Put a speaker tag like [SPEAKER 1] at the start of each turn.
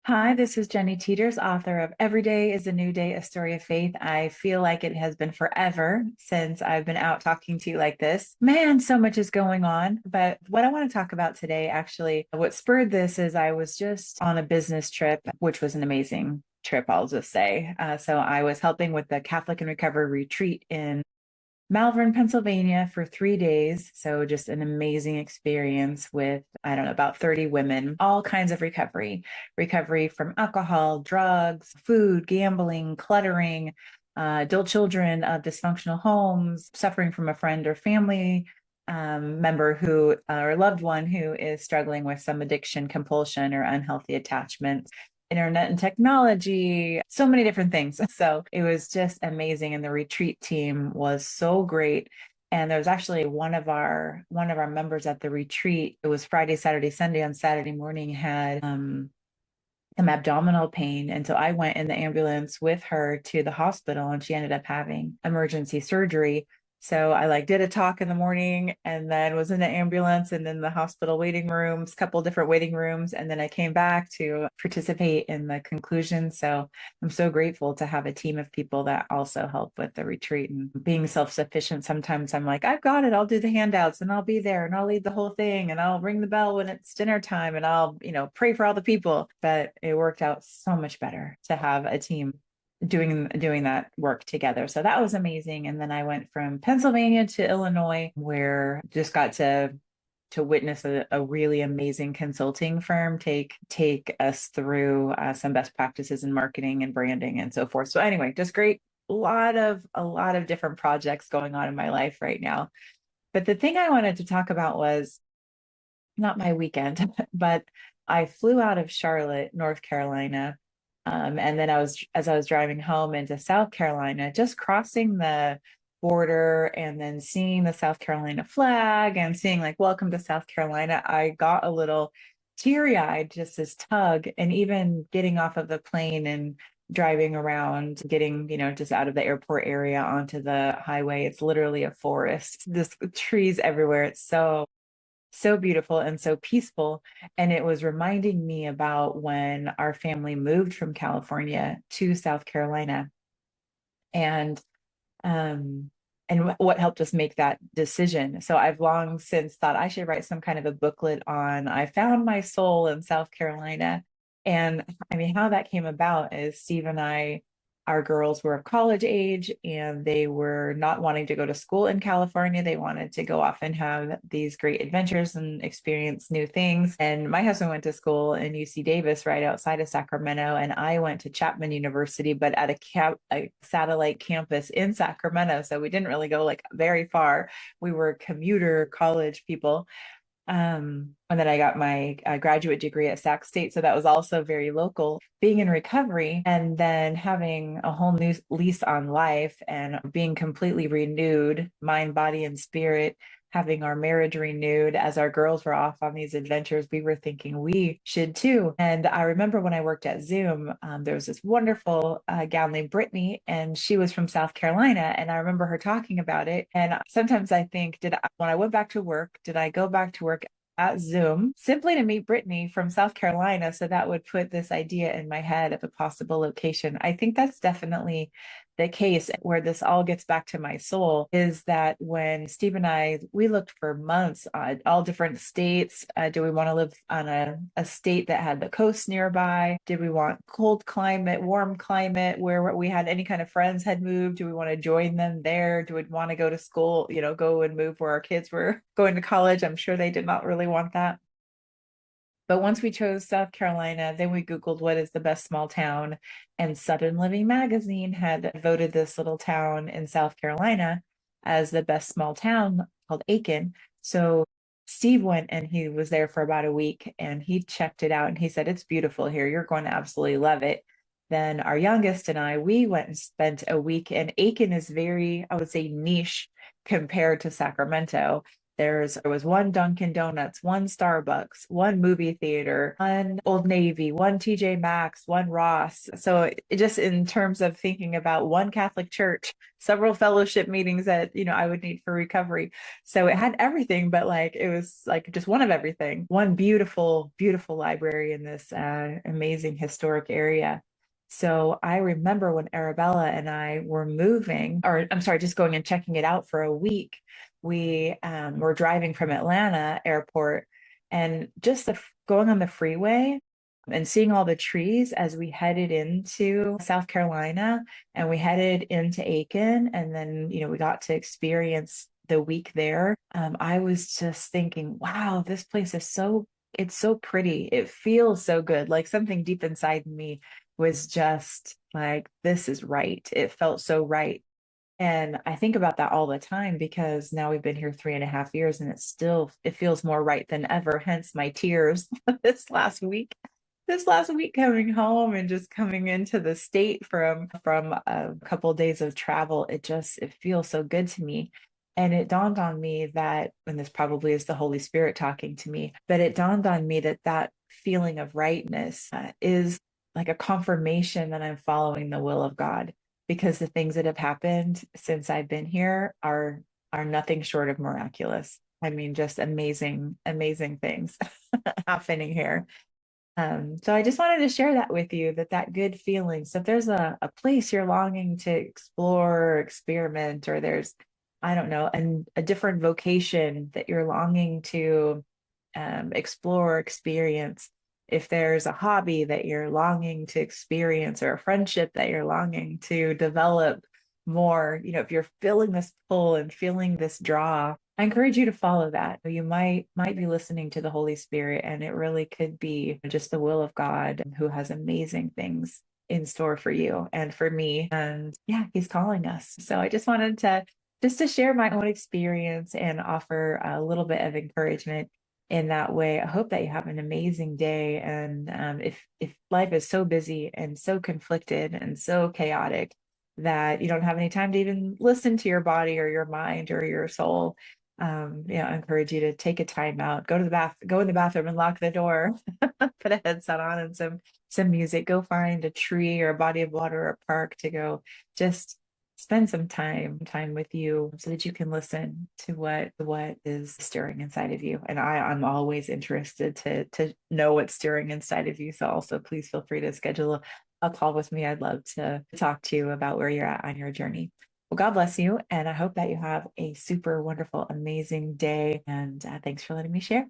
[SPEAKER 1] Hi, this is Jenny Teeters, author of Every Day is a New Day, a Story of Faith. I feel like it has been forever since I've been out talking to you like this. Man, so much is going on. But what I want to talk about today, actually, what spurred this is I was just on a business trip, which was an amazing trip, I'll just say. So I was helping with the Catholic and Recovery retreat in Malvern, Pennsylvania for 3 days. So just an amazing experience with, I don't know, about 30 women, all kinds of recovery from alcohol, drugs, food, gambling, cluttering, adult children of dysfunctional homes, suffering from a friend or family member who or loved one who is struggling with some addiction, compulsion, or unhealthy attachment, internet and technology, so many different things. So it was just amazing. And the retreat team was so great. And there was actually one of our members at the retreat. It was Friday, Saturday, Sunday. On Saturday morning, had some abdominal pain. And so I went in the ambulance with her to the hospital, and she ended up having emergency surgery. So I did a talk in the morning and then was in the ambulance and then the hospital waiting rooms, couple different waiting rooms. And then I came back to participate in the conclusion. So I'm so grateful to have a team of people that also help with the retreat. And being self-sufficient, sometimes I'm like, I've got it. I'll do the handouts and I'll be there and I'll lead the whole thing and I'll ring the bell when it's dinner time and I'll, pray for all the people. But it worked out so much better to have a team doing that work together. So that was amazing. And then I went from Pennsylvania to Illinois, where just got to witness a really amazing consulting firm take us through some best practices in marketing and branding and so forth. So anyway, just great. A lot of different projects going on in my life right now. But the thing I wanted to talk about was not my weekend, but I flew out of Charlotte, North Carolina. And then as I was driving home into South Carolina, just crossing the border and then seeing the South Carolina flag and seeing welcome to South Carolina, I got a little teary-eyed, just this tug. And even getting off of the plane and driving around, getting, just out of the airport area onto the highway, it's literally a forest, just trees everywhere. It's so beautiful and so peaceful. And it was reminding me about when our family moved from California to South Carolina, and um what helped us make that decision. So I've long since thought I should write some kind of a booklet on I found my soul in South Carolina. And I mean, how that came about is Steve and I, our girls were of college age and they were not wanting to go to school in California. They wanted to go off and have these great adventures and experience new things. And my husband went to school in UC Davis right outside of Sacramento, and I went to Chapman University, but at a satellite campus in Sacramento. So we didn't really go very far. We were commuter college people. And then I got my graduate degree at Sac State. So that was also very local. Being in recovery and then having a whole new lease on life and being completely renewed, mind, body, and spirit, having our marriage renewed as our girls were off on these adventures, we were thinking we should too. And I remember when I worked at Zoom, there was this wonderful gal named Brittany, and she was from South Carolina. And I remember her talking about it. And sometimes I think, when I went back to work, did I go back to work at Zoom simply to meet Brittany from South Carolina? So that would put this idea in my head of a possible location. I think that's definitely the case. Where this all gets back to my soul is that when Steve and I, we looked for months at all different states. Do we want to live on a state that had the coast nearby? Did we want cold climate, warm climate, where we had any kind of friends had moved? Do we want to join them there? Do we want to go to school, go and move where our kids were going to college? I'm sure they did not really want that. But once we chose South Carolina, then we Googled what is the best small town. And Southern Living Magazine had voted this little town in South Carolina as the best small town, called Aiken. So Steve went and he was there for about a week and he checked it out and he said, it's beautiful here. You're going to absolutely love it. Then our youngest and I, we went and spent a week, and Aiken is very, I would say, niche compared to Sacramento. There was one Dunkin' Donuts, one Starbucks, one movie theater, one Old Navy, one TJ Maxx, one Ross. So just in terms of thinking about one Catholic church, several fellowship meetings that, I would need for recovery. So it had everything, but like it was like just one of everything. One beautiful, beautiful library in this amazing historic area. So I remember when Arabella and I were moving, or I'm sorry, just going and checking it out for a week. We were driving from Atlanta airport and just going on the freeway and seeing all the trees as we headed into South Carolina and we headed into Aiken. And then, we got to experience the week there. I was just thinking, wow, this place is it's so pretty. It feels so good. Like something deep inside me was just like, this is right. It felt so right. And I think about that all the time because now we've been here 3.5 years and it feels more right than ever. Hence my tears this last week. This last week coming home and just coming into the state from a couple of days of travel, it feels so good to me. And it dawned on me that, and this probably is the Holy Spirit talking to me, but it dawned on me that that feeling of rightness is like a confirmation that I'm following the will of God because the things that have happened since I've been here are nothing short of miraculous. I mean, just amazing, amazing things happening here. So I just wanted to share that with you that good feeling. So if there's a place you're longing to explore or experiment, or there's, I don't know, a different vocation that you're longing to explore, experience, if there's a hobby that you're longing to experience or a friendship that you're longing to develop more, if you're feeling this pull and feeling this draw, I encourage you to follow that. You might be listening to the Holy Spirit, and it really could be just the will of God who has amazing things in store for you and for me. And yeah, he's calling us. So I just wanted to share my own experience and offer a little bit of encouragement in that way. I hope that you have an amazing day. And if life is so busy and so conflicted and so chaotic that you don't have any time to even listen to your body or your mind or your soul, I encourage you to take a time out, go in the bathroom and lock the door, put a headset on and some music, go find a tree or a body of water or a park to go just spend some time with you so that you can listen to what is stirring inside of you. And I'm always interested to know what's stirring inside of you. So also please feel free to schedule a call with me. I'd love to talk to you about where you're at on your journey. Well, God bless you. And I hope that you have a super wonderful, amazing day. And thanks for letting me share.